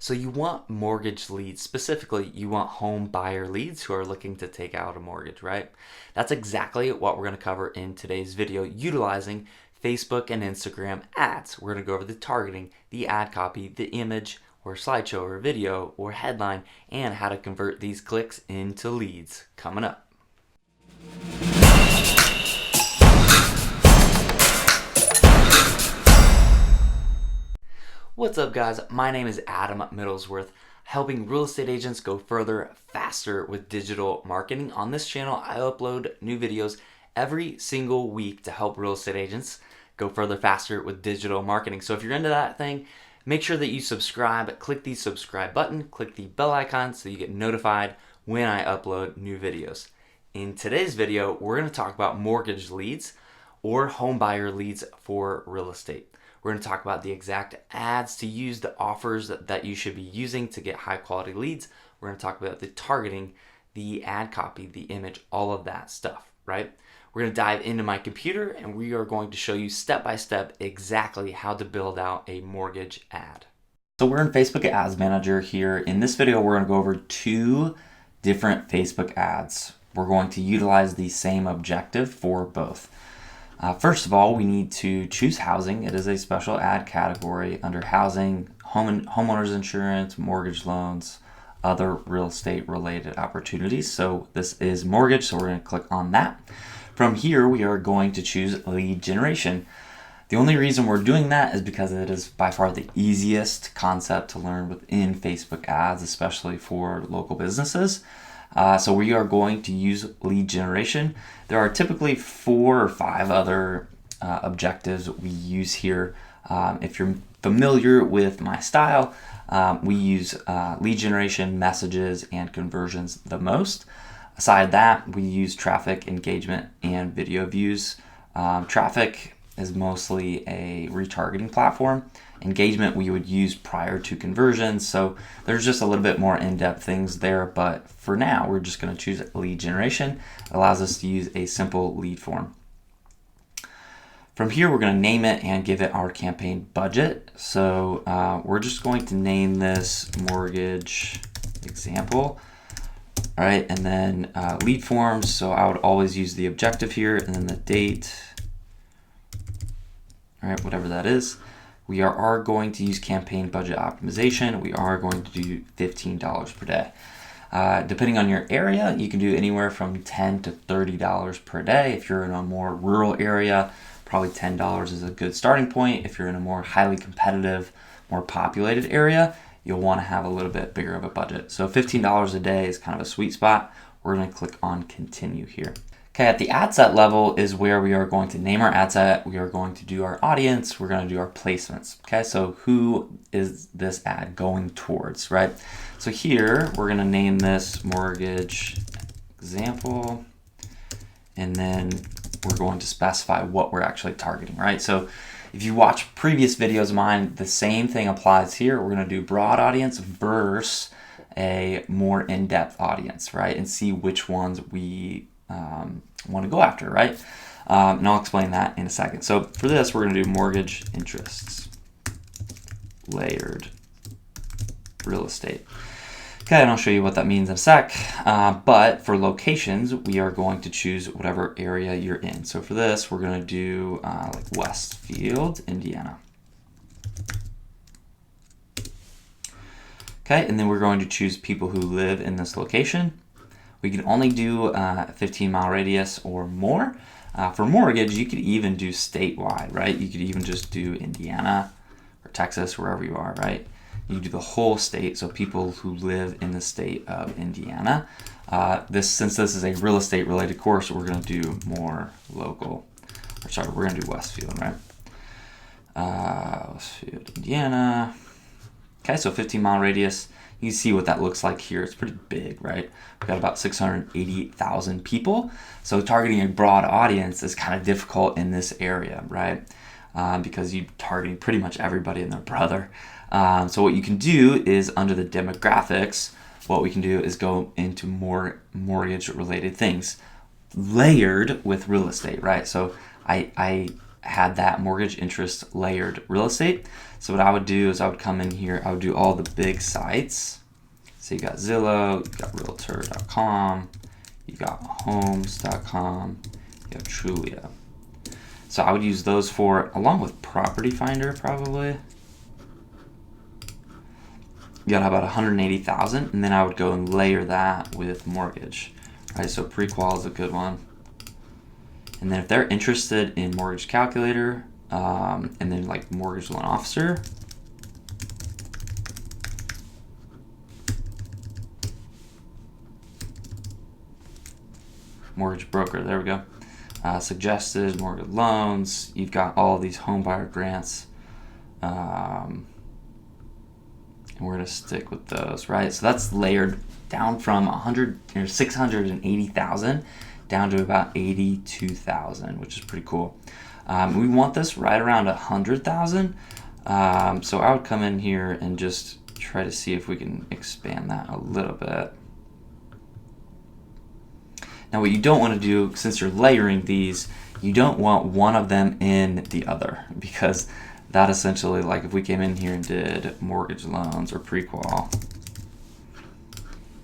So you want mortgage leads, specifically you want home buyer leads who are looking to take out a mortgage, right? That's exactly what we're going to cover in today's video utilizing Facebook and Instagram ads. We're going to go over the targeting, the ad copy, the image or slideshow or video or headline, and how to convert these clicks into leads coming up. What's up, guys? My name is Adam Middlesworth, helping real estate agents go further faster with digital marketing. On this channel, I upload new videos every single week to help real estate agents go further faster with digital marketing. So if you're into that thing, make sure that you subscribe, click the subscribe button, click the bell icon so you get notified when I upload new videos. In today's video, we're going to talk about mortgage leads or home buyer leads for real estate. We're going to talk about the exact ads to use, the offers that you should be using to get high quality leads. We're going to talk about the targeting, the ad copy, the image, all of that stuff, right? We're going to dive into my computer and we are going to show you step by step exactly how to build out a mortgage ad. So we're in Facebook Ads Manager here. In this video, we're going to go over two different Facebook ads. We're going to utilize the same objective for both. First of all, we need to choose housing. It is a special ad category under housing, homeowners insurance, mortgage loans, other real estate related opportunities. So this is mortgage, so we're going to click on that. From here, we are going to choose lead generation. The only reason we're doing that is because it is by far the easiest concept to learn within Facebook ads, especially for local businesses. So we are going to use lead generation. There are typically 4 or 5 other objectives we use here. If you're familiar with my style, we use lead generation, messages, and conversions the most. Aside that, we use traffic, engagement, and video views. Traffic is mostly a retargeting platform. Engagement we would use prior to conversions, so there's just a little bit more in-depth things there, but for now we're just going to choose lead generation. It allows us to use a simple lead form. From here we're going to name it and give it our campaign budget. So we're just going to name this mortgage example. All right, and then lead forms, so I would always use the objective here and then the date, all right, whatever that is. We are going to use campaign budget optimization. We are going to do $15 per day. Depending on your area, you can do anywhere from $10 to $30 per day. If you're in a more rural area, probably $10 is a good starting point. If you're in a more highly competitive, more populated area, you'll want to have a little bit bigger of a budget. So $15 a day is kind of a sweet spot. We're going to click on continue here. Okay, at the ad set level is where we are going to name our ad set. We are going to do our audience. We're going to do our placements. Okay, so who is this ad going towards, right? So here we're going to name this mortgage example, and then we're going to specify what we're actually targeting, right? So if you watch previous videos of mine, the same thing applies here. We're going to do broad audience versus a more in-depth audience, right? And see which ones we want to go after, right? And I'll explain that in a second. So for this, we're going to do mortgage interests, layered real estate. Okay, and I'll show you what that means in a sec. But for locations, we are going to choose whatever area you're in. So for this, we're going to do like Westfield, Indiana. Okay, and then we're going to choose people who live in this location. We can only do a 15-mile radius or more. For mortgage, you could even do statewide, right? You could even just do Indiana or Texas, wherever you are, right? You do the whole state, so people who live in the state of Indiana. Since this is a real estate related course, we're going to do more local. We're going to do Westfield, right? Westfield, Indiana. Okay, so 15-mile radius. You can see what that looks like here. It's pretty big, right? We've got about 688,000 people. So targeting a broad audience is kind of difficult in this area, right? Because you're targeting pretty much everybody and their brother. So what you can do is under the demographics, what we can do is go into more mortgage related things layered with real estate, right? So I had that mortgage interest layered real estate. So what I would do is I would come in here, I would do all the big sites. So you got Zillow, you got Realtor.com, you got Homes.com, you have Trulia. So I would use those four along with Property Finder probably. You got about 180,000, and then I would go and layer that with mortgage. Right, so pre-qual is a good one. And then if they're interested in mortgage calculator, and then like mortgage loan officer, mortgage broker, there we go. Suggested mortgage loans, you've got all of these home buyer grants. And we're gonna stick with those, right? So that's layered down from 680,000 down to about 82,000, which is pretty cool. We want this right around 100,000. So I would come in here and just try to see if we can expand that a little bit. Now what you don't want to do, since you're layering these, you don't want one of them in the other, because that essentially, like if we came in here and did mortgage loans or pre-qual,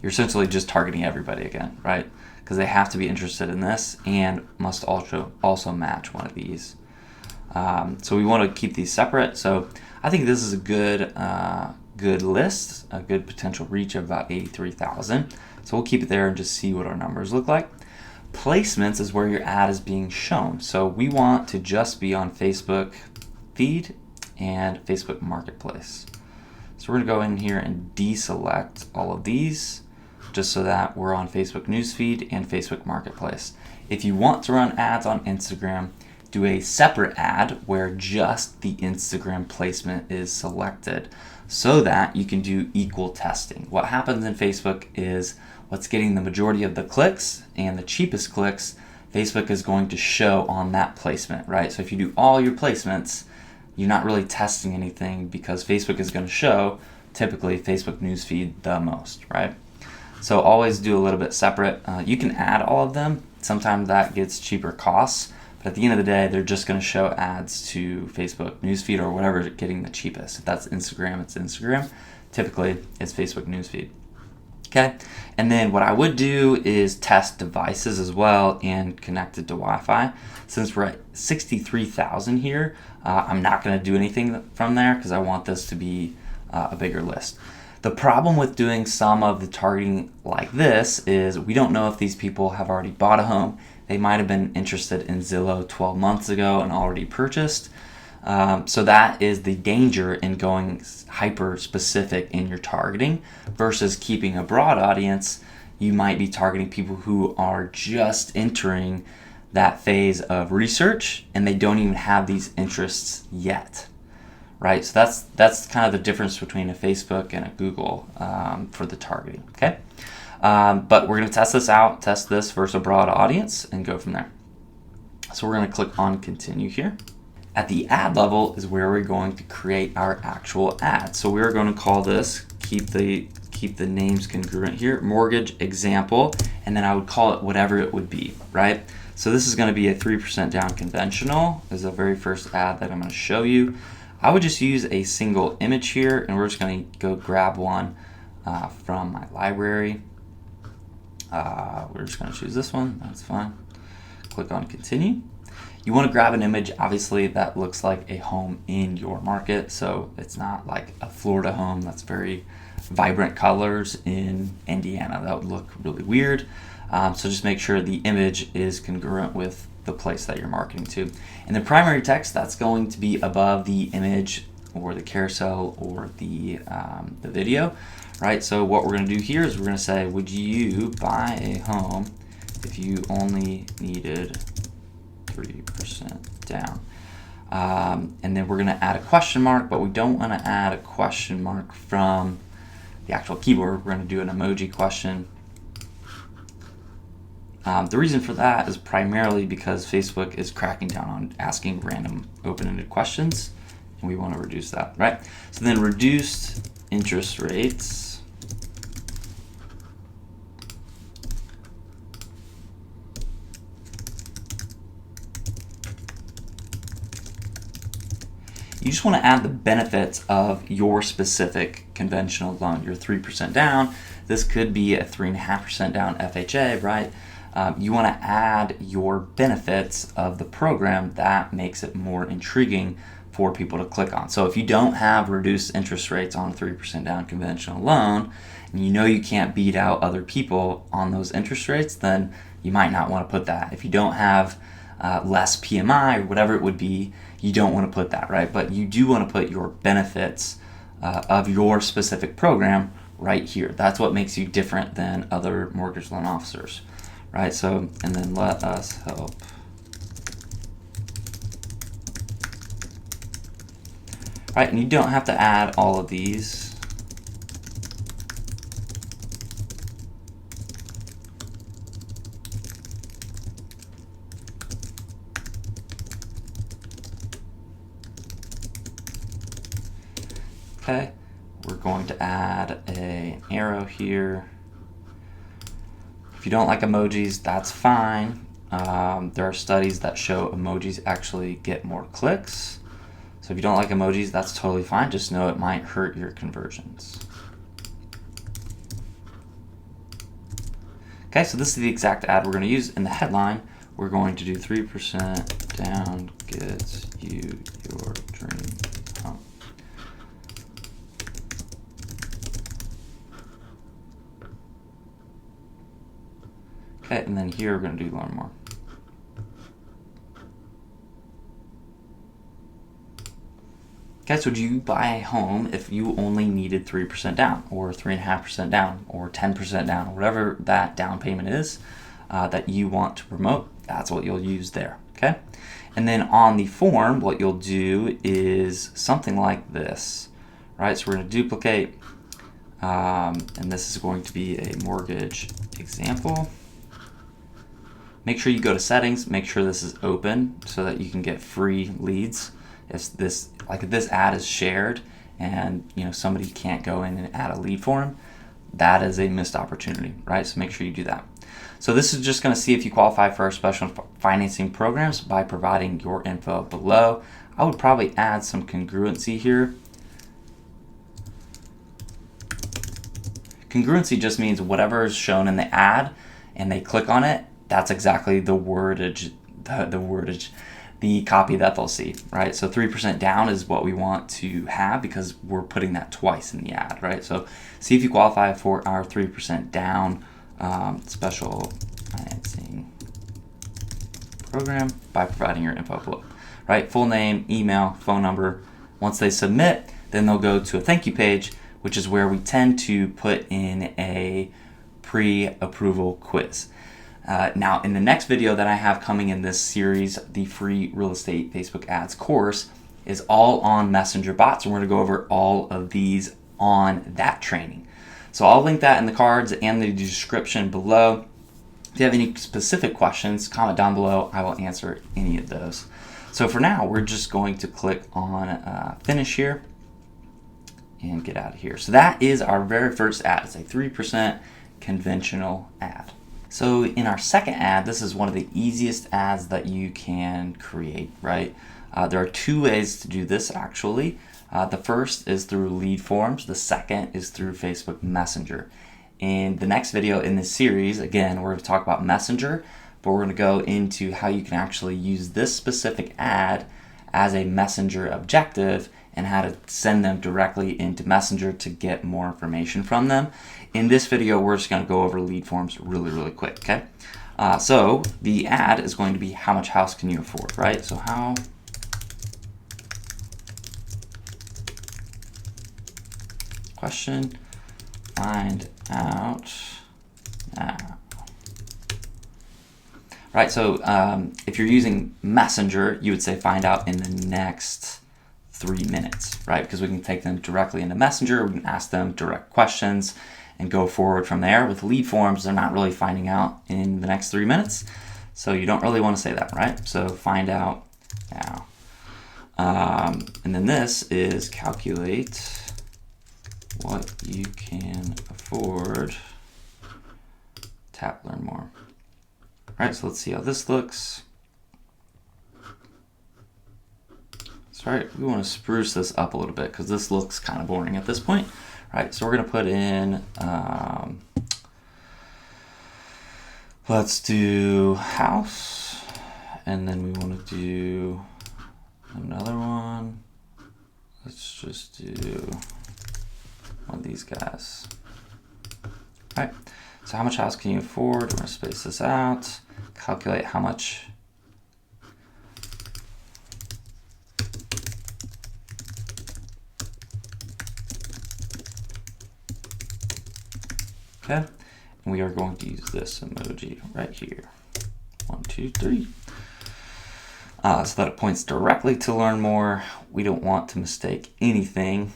you're essentially just targeting everybody again, right? Because they have to be interested in this and must also match one of these. So we want to keep these separate. So I think this is a good list, a good potential reach of about 83,000. So we'll keep it there and just see what our numbers look like. Placements is where your ad is being shown. So we want to just be on Facebook feed and Facebook Marketplace. So we're gonna go in here and deselect all of these just so that we're on Facebook Newsfeed and Facebook Marketplace. If you want to run ads on Instagram, do a separate ad where just the Instagram placement is selected so that you can do equal testing. What happens in Facebook is what's getting the majority of the clicks and the cheapest clicks, Facebook is going to show on that placement, right? So if you do all your placements, you're not really testing anything because Facebook is going to show typically Facebook Newsfeed the most, right? So always do a little bit separate. You can add all of them. Sometimes that gets cheaper costs, but at the end of the day, they're just going to show ads to Facebook Newsfeed or whatever is getting the cheapest. If that's Instagram, it's Instagram. Typically, it's Facebook Newsfeed. Okay, and then what I would do is test devices as well and connect it to Wi-Fi. Since we're at 63,000 here, I'm not going to do anything from there because I want this to be a bigger list. The problem with doing some of the targeting like this is we don't know if these people have already bought a home. They might have been interested in Zillow 12 months ago and already purchased. So that is the danger in going hyper specific in your targeting versus keeping a broad audience. You might be targeting people who are just entering that phase of research and they don't even have these interests yet, right? So that's kind of the difference between a Facebook and a Google for the targeting, okay? But we're gonna test this out, test this versus a broad audience and go from there. So we're gonna click on continue here. At the ad level is where we're going to create our actual ad. So we're going to call this, keep the names congruent here, mortgage example, and then I would call it whatever it would be, right? So this is going to be a 3% down conventional is the very first ad that I'm going to show you. I would just use a single image here, and we're just going to go grab one from my library. We're just going to choose this one, that's fine. Click on continue. You want to grab an image, obviously, that looks like a home in your market. So it's not like a Florida home that's very vibrant colors in Indiana. That would look really weird. So just make sure the image is congruent with the place that you're marketing to. And the primary text, that's going to be above the image or the carousel or the video, right? So what we're going to do here is we're going to say, would you buy a home if you only needed 3% down? And then we're going to add a question mark, but we don't want to add a question mark from the actual keyboard. We're going to do an emoji question. The reason for that is primarily because Facebook is cracking down on asking random open-ended questions, and we want to reduce that, right? So then reduced interest rates. you just want to add the benefits of your specific conventional loan. Your 3% down, this could be a 3.5% down FHA, right? You want to add your benefits of the program that makes it more intriguing for people to click on. So if you don't have reduced interest rates on a 3% down conventional loan, and you know you can't beat out other people on those interest rates, then you might not want to put that. If you don't have less PMI or whatever it would be, you don't want to put that, right? But you do want to put your benefits of your specific program right here. That's what makes you different than other mortgage loan officers, right? So, and then let us help. Right, and you don't have to add all of these. Okay, we're going to add an arrow here. If you don't like emojis, that's fine. There are studies that show emojis actually get more clicks. So if you don't like emojis, that's totally fine. Just know it might hurt your conversions. Okay, so this is the exact ad we're going to use. In the headline, we're going to do 3% down gets you your dream home. Okay, and then here we're going to do learn more. Okay, so would you buy a home if you only needed 3% down, or 3.5% down, or 10% down, or whatever that down payment is that you want to promote? That's what you'll use there, okay? And then on the form, what you'll do is something like this, right? So we're going to duplicate, and this is going to be a mortgage example. Make sure you go to settings, make sure this is open so that you can get free leads. If this ad is shared and somebody can't go in and add a lead for them, that is a missed opportunity, right? So make sure you do that. So this is just going to see if you qualify for our special financing programs by providing your info below. I would probably add some congruency here. Congruency just means whatever is shown in the ad and they click on it, that's exactly the wordage, the copy that they'll see, right? So 3% down is what we want to have because we're putting that twice in the ad, right? So see if you qualify for our 3% down special financing program by providing your info below, right? Full name, email, phone number. Once they submit, then they'll go to a thank you page, which is where we tend to put in a pre-approval quiz. Now, in the next video that I have coming in this series, the free real estate Facebook ads course is all on messenger bots, and we're going to go over all of these on that training. So I'll link that in the cards and the description below. If you have any specific questions, comment down below. I will answer any of those. So for now, we're just going to click on finish here and get out of here. So that is our very first ad. It's a 3% conventional ad. So in our second ad, this is one of the easiest ads that you can create, right? There are two ways to do this actually. The first is through lead forms. The second is through Facebook Messenger. In the next video in this series, again, we're going to talk about Messenger, but we're going to go into how you can actually use this specific ad as a Messenger objective and how to send them directly into Messenger to get more information from them. In this video, we're just going to go over lead forms really quick, okay? So the ad is going to be how much house can you afford, right? So how question, find out now. Right, so if you're using Messenger, you would say find out in the next 3 minutes, right? Because we can take them directly into Messenger, we can ask them direct questions and go forward from there. With lead forms, they're not really finding out in the next 3 minutes, so you don't really want to say that, right? So find out now. And then this is calculate what you can afford. Tap learn more. All right, so let's see how this looks. So right? We want to spruce this up a little bit because this looks kind of boring at this point. All right, so we're going to put in, let's do house, and then we want to do another one. Let's just do one of these guys. All right, so how much house can you afford? We're going to space this out, calculate how much. Okay, and we are going to use this emoji right here. 1, 2, 3. So that it points directly to learn more. We don't want to mistake anything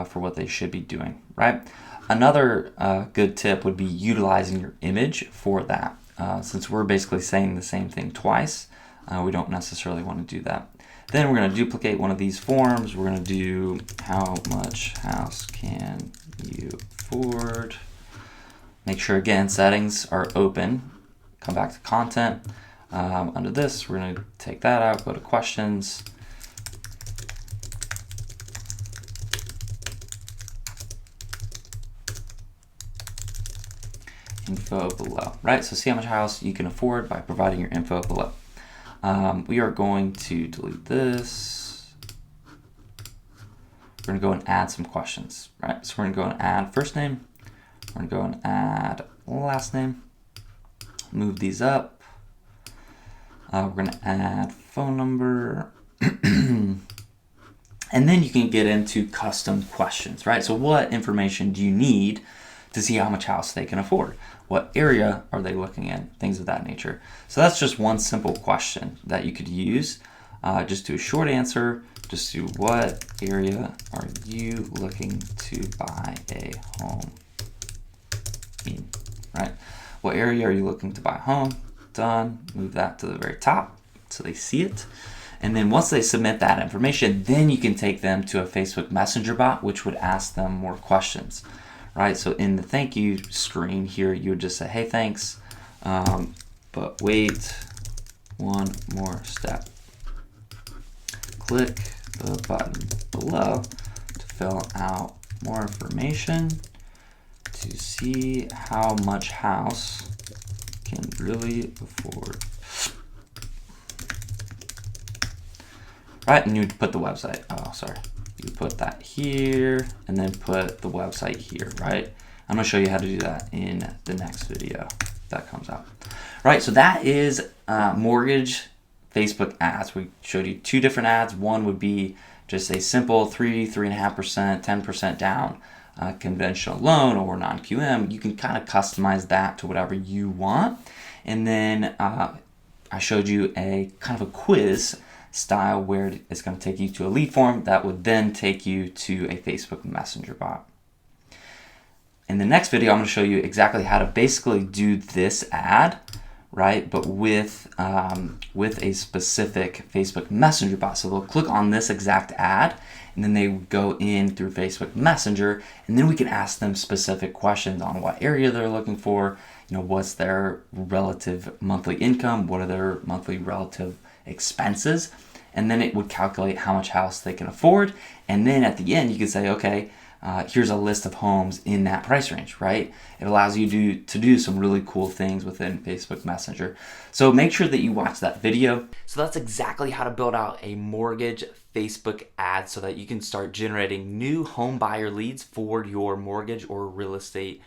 for what they should be doing, right? Another good tip would be utilizing your image for that. Since we're basically saying the same thing twice, we don't necessarily want to do that. Then we're going to duplicate one of these forms. We're going to do how much house can you afford? Make sure, again, settings are open. Come back to content. Under this, we're going to take that out, go to questions. Info below, right? So see how much house you can afford by providing your info below. We are going to delete this. We're going to go and add some questions, right? So we're going to go and add first name. We're going to go and add last name. Move these up. We're going to add phone number. And then you can get into custom questions, right? So what information do you need to see how much house they can afford? What area are they looking in? Things of that nature. So that's just one simple question that you could use. Just do a short answer. Just do, what area are you looking to buy a home in, right? What area are you looking to buy a home? Done. Move that to the very top so they see it. And then once they submit that information, then you can take them to a Facebook Messenger bot, which would ask them more questions, right? So in the thank you screen here, you would just say, hey, thanks, but wait one more step. Click the button below to fill out more information to see how much house can really afford. Right, and you would put the website, you put that here and then put the website here, right? I'm gonna show you how to do that in the next video that comes out. Right, so that is mortgage Facebook ads. We showed you two different ads. One would be just a simple 3.5%, 10% down conventional loan or non-QM. You can kind of customize that to whatever you want. And then I showed you a kind of a quiz style where it's going to take you to a lead form that would then take you to a Facebook Messenger bot. In the next video, I'm going to show you exactly how to basically do this ad, right? But with a specific Facebook Messenger bot. So they'll click on this exact ad, and then they go in through Facebook Messenger, and then we can ask them specific questions on what area they're looking for. You know, what's their relative monthly income? What are their monthly relative expenses? And then it would calculate how much house they can afford. And then at the end, you could say, okay, here's a list of homes in that price range, right? It allows you to do some really cool things within Facebook Messenger. So make sure that you watch that video. So that's exactly how to build out a mortgage Facebook ad so that you can start generating new home buyer leads for your mortgage or real estate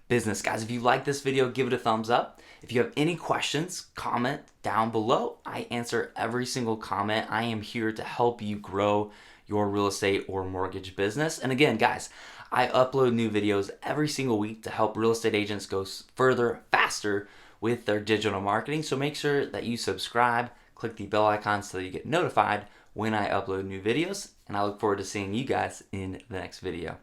business. Guys, if you like this video, give it a thumbs up. If you have any questions, comment down below. I answer every single comment. I am here to help you grow your real estate or mortgage business. And again, guys, I upload new videos every single week to help real estate agents go further, faster with their digital marketing. So make sure that you subscribe, click the bell icon so that you get notified when I upload new videos. And I look forward to seeing you guys in the next video.